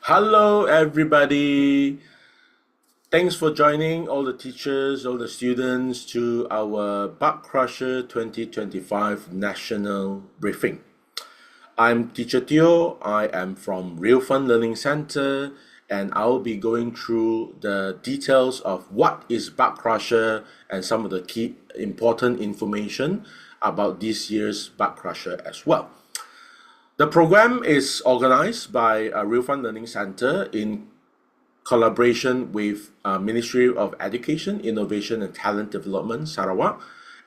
Hello, everybody. Thanks for joining all the teachers, all the students to our Bugcrusher 2025 National Briefing. I'm Teacher Teo. I am from Real Fun Learning Center, and I'll be going through the details of what is Bugcrusher and some of the key important information about this year's Bugcrusher as well. The program is organized by Real Fun Learning Center in collaboration with Ministry of Education, Innovation and Talent Development, Sarawak,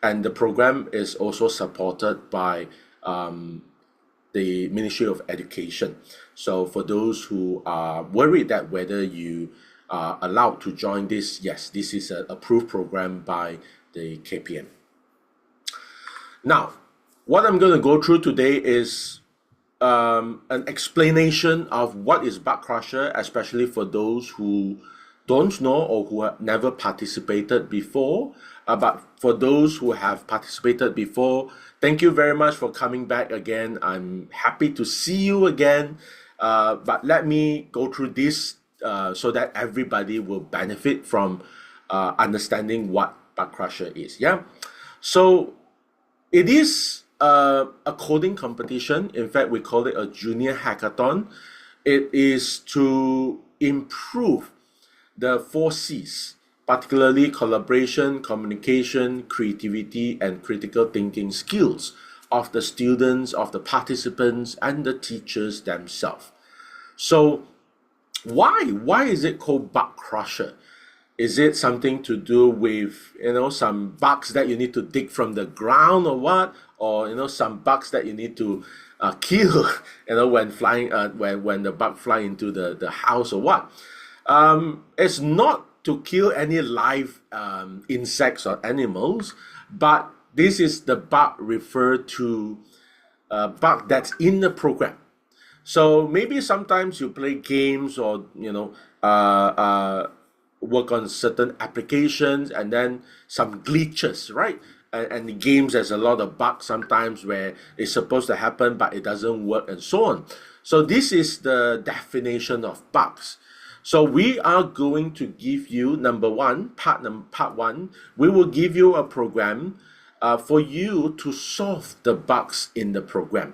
and the program is also supported by the Ministry of Education. So for those who are worried that whether you are allowed to join this, yes, this is an approved program by the KPM. Now, what I'm going to go through today is an explanation of what is Bugcrusher, especially for those who don't know or who have never participated before. But for those who have participated before, thank you very much for coming back again. I'm happy to see you again. But let me go through this so that everybody will benefit from understanding what Bugcrusher is. Yeah. So it is a coding competition. In fact, we call it a junior hackathon. It is to improve the 4 C's, particularly collaboration, communication, creativity, and critical thinking skills of the students, of the participants, and the teachers themselves. So why is it called Bugcrusher? Is it something to do with, some bugs that you need to dig from the ground or what? Or, some bugs that you need to kill, when flying, when the bug fly into the house or what? It's not to kill any live insects or animals, but this is the bug referred to a bug that's in the program. So maybe sometimes you play games or, work on certain applications and then some glitches, right? And the games, there's a lot of bugs sometimes where it's supposed to happen but it doesn't work and so on. So this is the definition of bugs. So we are going to give you part one, we will give you a program for you to solve the bugs in the program.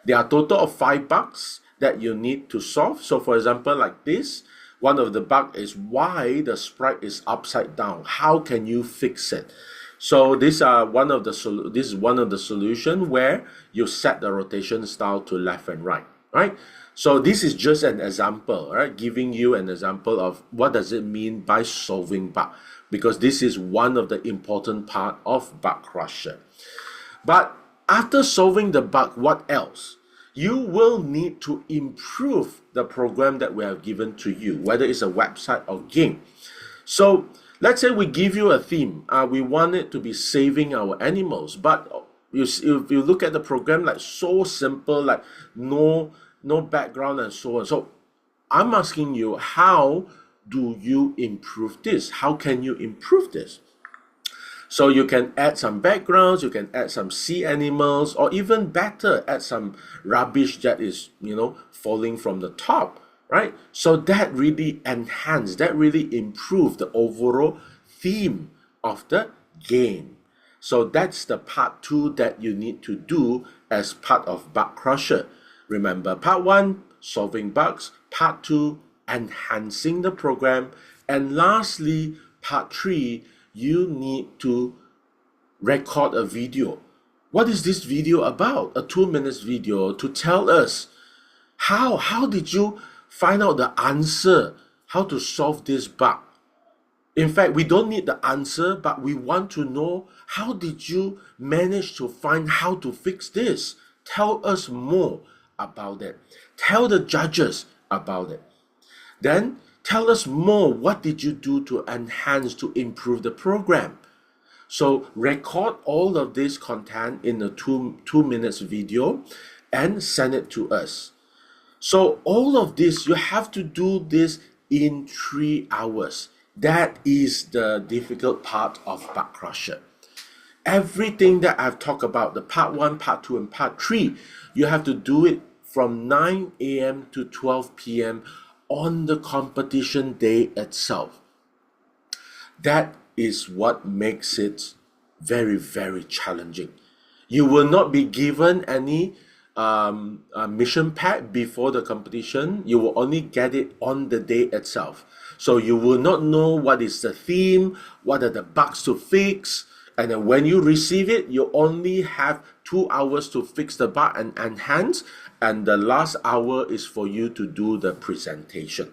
There are a total of 5 bugs that you need to solve. So for example, like this, one of the bugs is why the sprite is upside down. How can you fix it? So this is one of the solution where you set the rotation style to left and right, right? So this is just an example, right? Giving you an example of what does it mean by solving bug, because this is one of the important part of Bugcrusher. But after solving the bug, what else? You will need to improve the program that we have given to you, whether it's a website or game. So let's say we give you a theme. We want it to be saving our animals, but if you look at the program, like so simple, like no background and so on. So I'm asking you, how do you improve this? How can you improve this? So you can add some backgrounds, you can add some sea animals, or even better, add some rubbish that is, falling from the top, right? So that really improve the overall theme of the game. So that's the part 2 that you need to do as part of Bugcrusher. Remember, part 1, solving bugs, part 2, enhancing the program, and lastly, part 3, you need to record a video. What is this video about? A 2-minute video to tell us how did you find out the answer, how to solve this bug. In fact, we don't need the answer, but we want to know, how did you manage to find how to fix this? Tell us more about it. Tell the judges about it. Then tell us more, what did you do to enhance, to improve the program? So record all of this content in a 2 minutes video and send it to us. So all of this, you have to do this in 3 hours. That is the difficult part of Bugcrusher. everything that I've talked about, the part 1, part 2, and part 3, you have to do it from 9 a.m. to 12 p.m. on the competition day itself. That is what makes it very, very challenging. You will not be given any mission pack before the competition. You will only get it on the day itself. So you will not know what is the theme, what are the bugs to fix, and then when you receive it, you only have 2 hours to fix the bug and enhance, and the last hour is for you to do the presentation.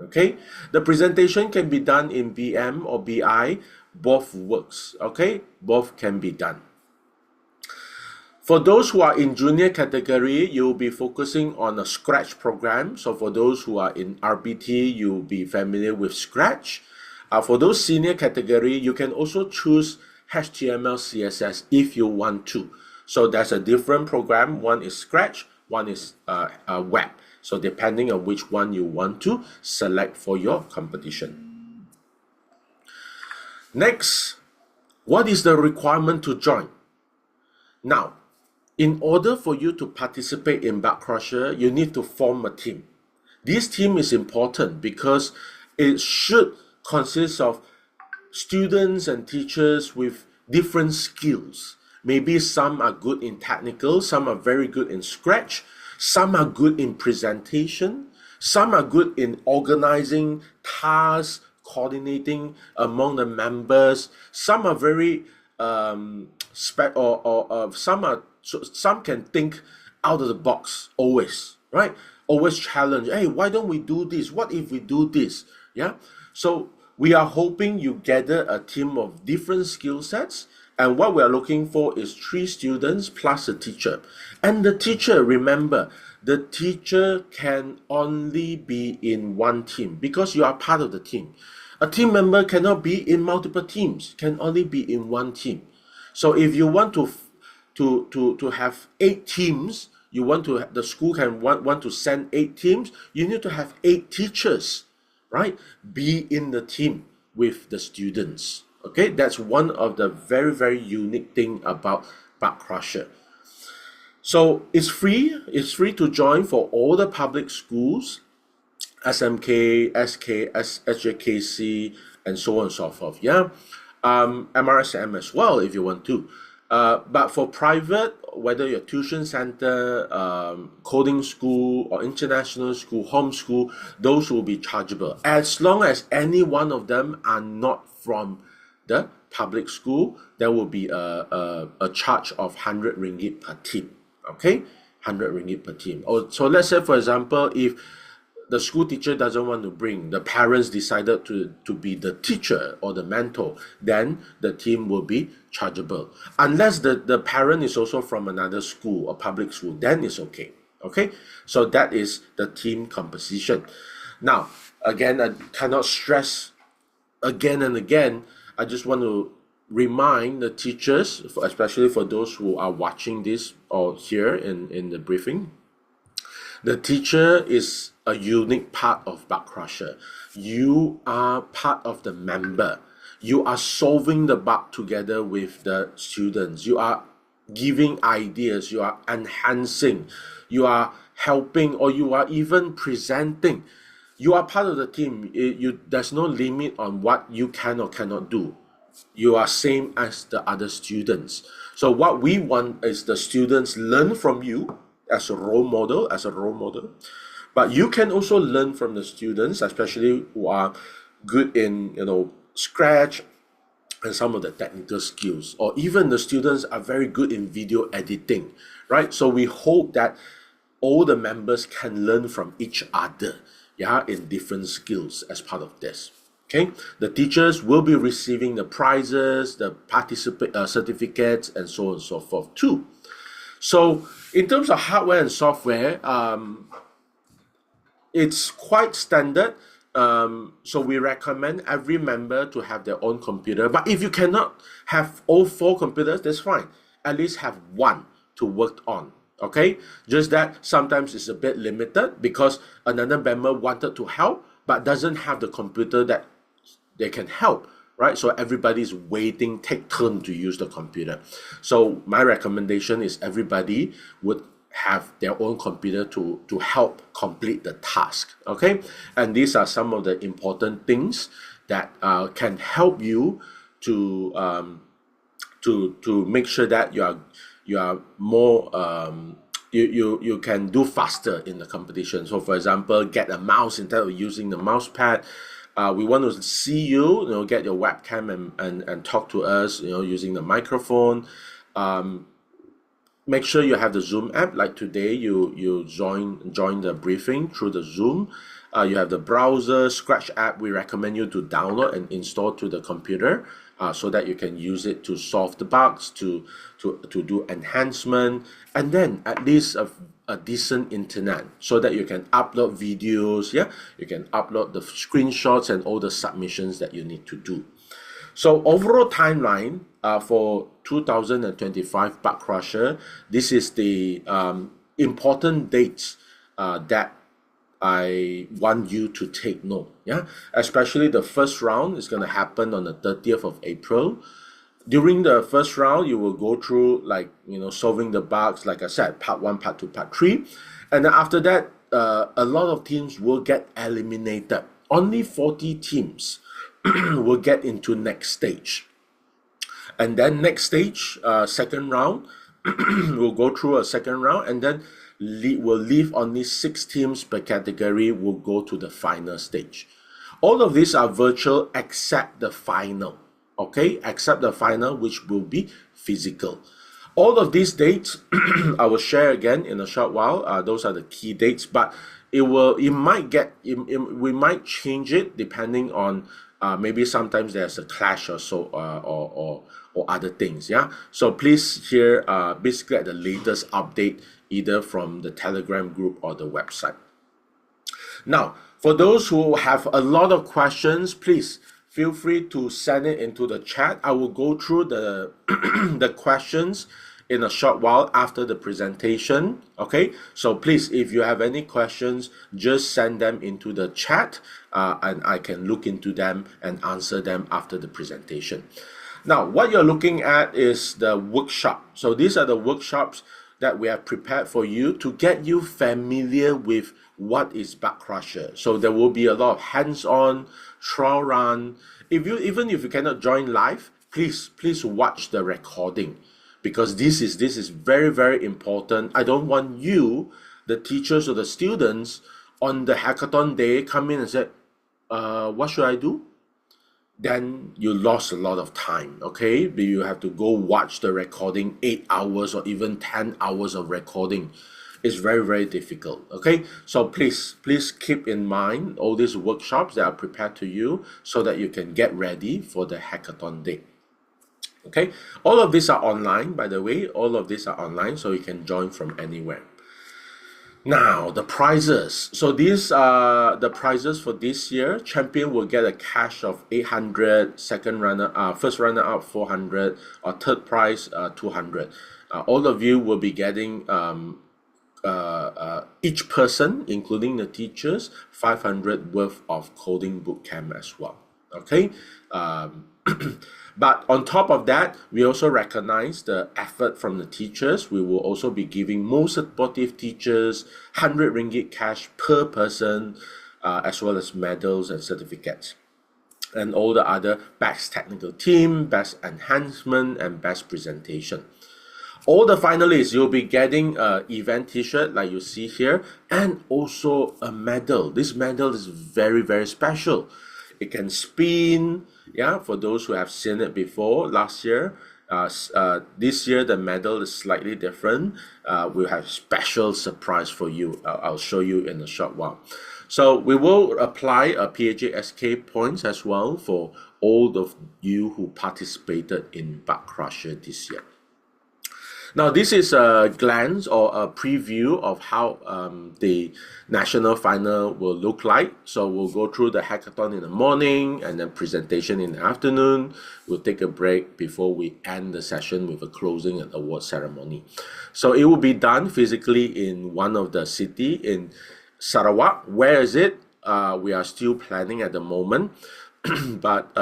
Okay, the presentation can be done in BM or BI, both works. Okay, both can be done. For those who are in junior category, you'll be focusing on a Scratch program. So for those who are in RBT, you'll be familiar with Scratch. For those senior category, you can also choose HTML, CSS if you want to. So there's a different program. One is Scratch, one is web. So depending on which one you want to select for your competition. Next, what is the requirement to join? Now, in order for you to participate in Bugcrusher, you need to form a team. This team is important because it should consist of students and teachers with different skills. Maybe some are good in technical, some are very good in Scratch, some are good in presentation, some are good in organizing tasks, coordinating among the members, some are very some can think out of the box always, right? Always challenge, hey, why don't we do this? What if we do this? Yeah. So we are hoping you gather a team of different skill sets, and what we are looking for is 3 students plus a teacher. And the teacher, remember, the teacher can only be in one team because you are part of the team. A team member cannot be in multiple teams, can only be in one team. So if you want to have 8 teams, the school can want to send 8 teams, you need to have 8 teachers, right? Be in the team with the students. Okay, that's one of the very, very unique thing about Bugcrusher. So it's free to join for all the public schools, SMK, SK, SJKC, and so on and so forth. Yeah, MRSM as well if you want to. But for private, whether your tuition center, coding school, or international school, homeschool, those will be chargeable. As long as any one of them are not from the public school, there will be a charge of 100 ringgit per team. Okay, 100 ringgit per team. So let's say, for example, if the school teacher doesn't want to bring, the parents decided to be the teacher or the mentor, then the team will be chargeable. Unless the parent is also from another school, a public school, then it's okay. Okay, so that is the team composition. Now, again, I cannot stress again and again, I just want to remind the teachers, especially for those who are watching this or here in the briefing, the teacher is a unique part of Bugcrusher. You are part of the member. You are solving the bug together with the students. You are giving ideas. You are enhancing. You are helping, or you are even presenting. You are part of the team. There's no limit on what you can or cannot do. You are same as the other students. So what we want is the students learn from you as a role model, but you can also learn from the students, especially who are good in Scratch and some of the technical skills, or even the students are very good in video editing, right? So we hope that all the members can learn from each other, yeah, in different skills as part of this. Okay, the teachers will be receiving the prizes, the certificates, and so on and so forth too. So in terms of hardware and software, it's quite standard. So we recommend every member to have their own computer. But if you cannot have all 4 computers, that's fine. At least have one to work on. Okay, just that sometimes it's a bit limited because another member wanted to help but doesn't have the computer that they can help, right? So everybody's waiting, take turn to use the computer. So my recommendation is everybody would have their own computer to help complete the task, okay? And these are some of the important things that can help you to to make sure that you are more you can do faster in the competition. So for example, get a mouse instead of using the mouse pad. We want to see you, get your webcam and talk to us, using the microphone. Make sure you have the Zoom app. Like today, you join the briefing through the Zoom. You have the browser Scratch app. We recommend you to download and install to the computer, so that you can use it to solve the bugs, to do enhancement, and then at least a decent internet so that you can upload videos. Yeah, you can upload the screenshots and all the submissions that you need to do. So overall timeline for 2025 Bugcrusher, this is the important dates that I want you to take note. Yeah, especially the first round is going to happen on the 30th of April. During the first round, you will go through solving the bugs, like I said, part 1, part 2, part 3. And then after that, a lot of teams will get eliminated. Only 40 teams will get into next stage. And then next stage, second round, we'll go through a second round, and then we'll leave only 6 teams per category will go to the final stage. All of these are virtual except the final, okay? Except the final, which will be physical. All of these dates, I will share again in a short while. Those are the key dates, but we might change it depending on maybe sometimes there's a clash or so, or other things. Yeah, so please hear basically at the latest update either from the Telegram group or the website. Now, for those who have a lot of questions, please feel free to send it into the chat. I will go through the the questions in a short while after the presentation. Okay, so please, if you have any questions, just send them into the chat, and I can look into them and answer them after the presentation. Now, what you're looking at is the workshop. So these are the workshops that we have prepared for you to get you familiar with what is Bugcrusher. So there will be a lot of hands-on, trial run. Even if you cannot join live, please watch the recording, because this is very, very important. I don't want you, the teachers or the students, on the hackathon day come in and say, what should I do? Then you lost a lot of time, okay? You have to go watch the recording, 8 hours or even 10 hours of recording. It's very, very difficult, okay? So please keep in mind all these workshops that are prepared to you so that you can get ready for the hackathon day. Okay, all of these are online, by the way. All of these are online, so you can join from anywhere. Now, the prizes. So these are the prizes for this year. Champion will get a cash of 800, first runner up 400, or third prize 200. All of you will be getting each person, including the teachers, 500 worth of coding bootcamp as well. Okay. But on top of that, we also recognize the effort from the teachers. We will also be giving most supportive teachers 100 ringgit cash per person, as well as medals and certificates. And all the other best technical team, best enhancement, and best presentation. All the finalists, you'll be getting an event t-shirt like you see here, and also a medal. This medal is very, very special. It can spin, yeah, for those who have seen it before last year. This year the medal is slightly different. We'll have special surprise for you. I'll show you in a short while. So we will apply a PHASK points as well for all of you who participated in Bugcrusher this year. Now, this is a glance or a preview of how the national final will look like. So we'll go through the hackathon in the morning and then presentation in the afternoon. We'll take a break before we end the session with a closing and award ceremony. So it will be done physically in one of the city in Sarawak. Where is it? We are still planning at the moment. But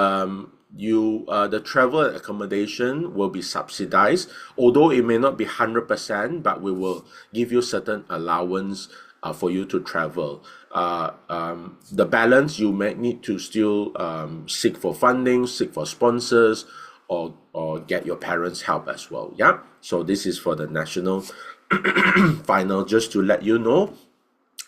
the travel and accommodation will be subsidized, although it may not be 100%, but we will give you certain allowance for you to travel. The balance you may need to still seek for funding, seek for sponsors, or get your parents' help as well. Yeah. So this is for the national final. Just to let you know,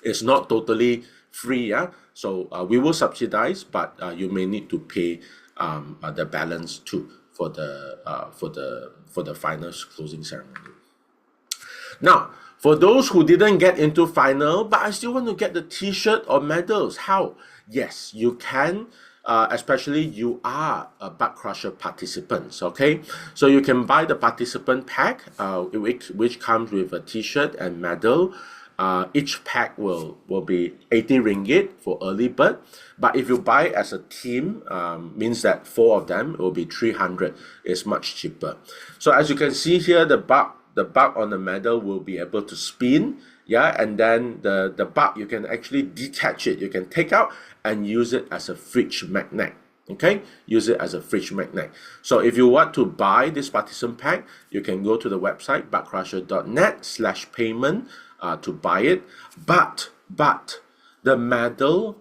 it's not totally free. Yeah. So we will subsidize, but you may need to pay the balance too for the final closing ceremony. Now, for those who didn't get into final, but I still want to get the t-shirt or medals, how? Yes, you can, especially you are a Bugcrusher participants, okay? So you can buy the participant pack, which comes with a t-shirt and medal. Each pack will be 80 ringgit for early bird, but if you buy as a team, means that 4 of them will be 300. It's much cheaper. So as you can see here, the bug on the medal will be able to spin, yeah, and then the bug, you can actually detach it. You can take out and use it as a fridge magnet. Okay, use it as a fridge magnet. So if you want to buy this participant pack, you can go to the website bugcrusher.net/payment to buy it. But the medal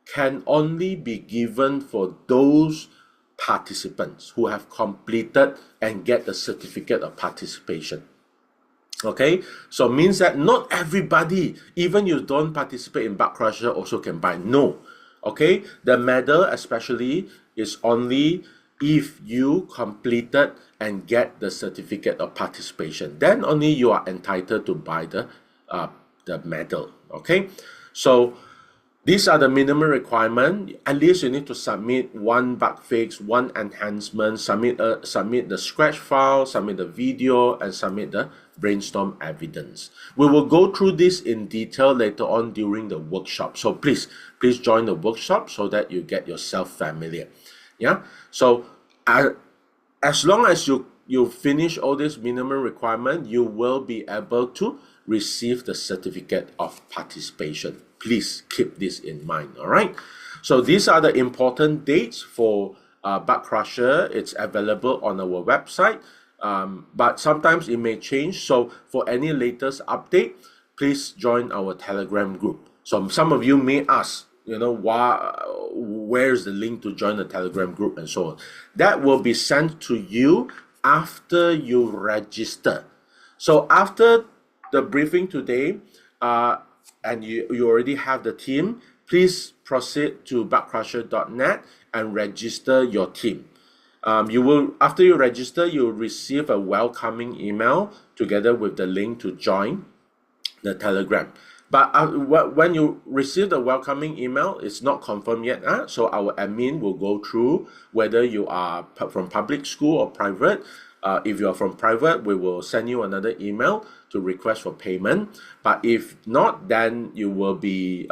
can only be given for those participants who have completed and get the certificate of participation. Okay, so means that not everybody, even you don't participate in Bugcrusher, also can buy. No. Okay, the medal especially is only if you completed and get the certificate of participation. Then only you are entitled to buy the medal. Okay, so these are the minimum requirement. At least you need to submit 1 bug fix, 1 enhancement, submit the scratch file, submit the video, and submit the brainstorm evidence. We will go through this in detail later on during the workshop. So please join the workshop so that you get yourself familiar. Yeah. So as long as you finish all this minimum requirement, you will be able to receive the certificate of participation. Please keep this in mind. All right. So these are the important dates for Bugcrusher. It's available on our website, but sometimes it may change. So for any latest update, please join our Telegram group. So some of you may ask, where's the link to join the Telegram group and so on. That will be sent to you after you register. So after the briefing today, and you already have the team, please proceed to bugcrusher.net and register your team. After you register, you will receive a welcoming email together with the link to join the Telegram. But when you receive the welcoming email, it's not confirmed yet. So our admin will go through whether you are from public school or private. If you are from private, we will send you another email to request for payment. But if not, then you will be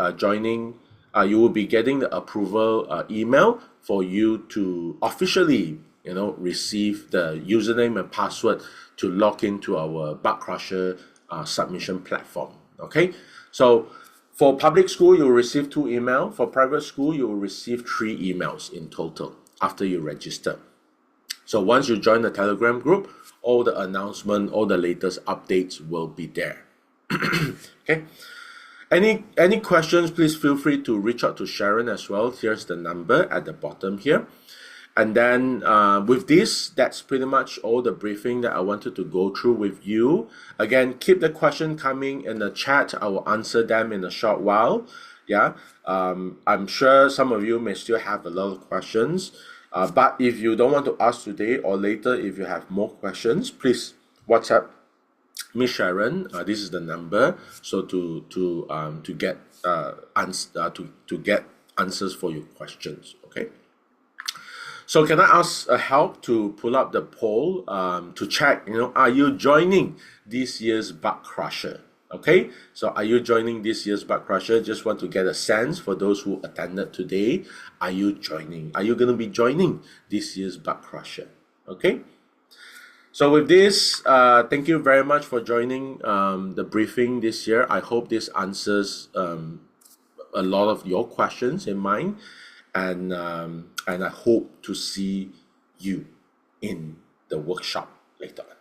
you will be getting the approval email for you to officially, receive the username and password to log into our Bugcrusher submission platform. Okay, so for public school, you will receive 2 emails. For private school, you will receive 3 emails in total after you register. So once you join the Telegram group, all the announcement, all the latest updates will be there. Okay. Any questions, please feel free to reach out to Sharon as well. Here's the number at the bottom here. And then with this, that's pretty much all the briefing that I wanted to go through with you. Again, keep the question coming in the chat. I will answer them in a short while. Yeah. I'm sure some of you may still have a lot of questions. But if you don't want to ask today or later, if you have more questions, please WhatsApp Miss Sharon. This is the number. So to get answers for your questions. Okay. So can I ask help to pull up the poll to check? Are you joining this year's Bugcrusher? Okay, so are you joining this year's Bugcrusher? Just want to get a sense for those who attended today. Are you joining? Are you going to be joining this year's Bugcrusher? Okay. So with this, thank you very much for joining the briefing this year. I hope this answers a lot of your questions in mind. And and I hope to see you in the workshop later on.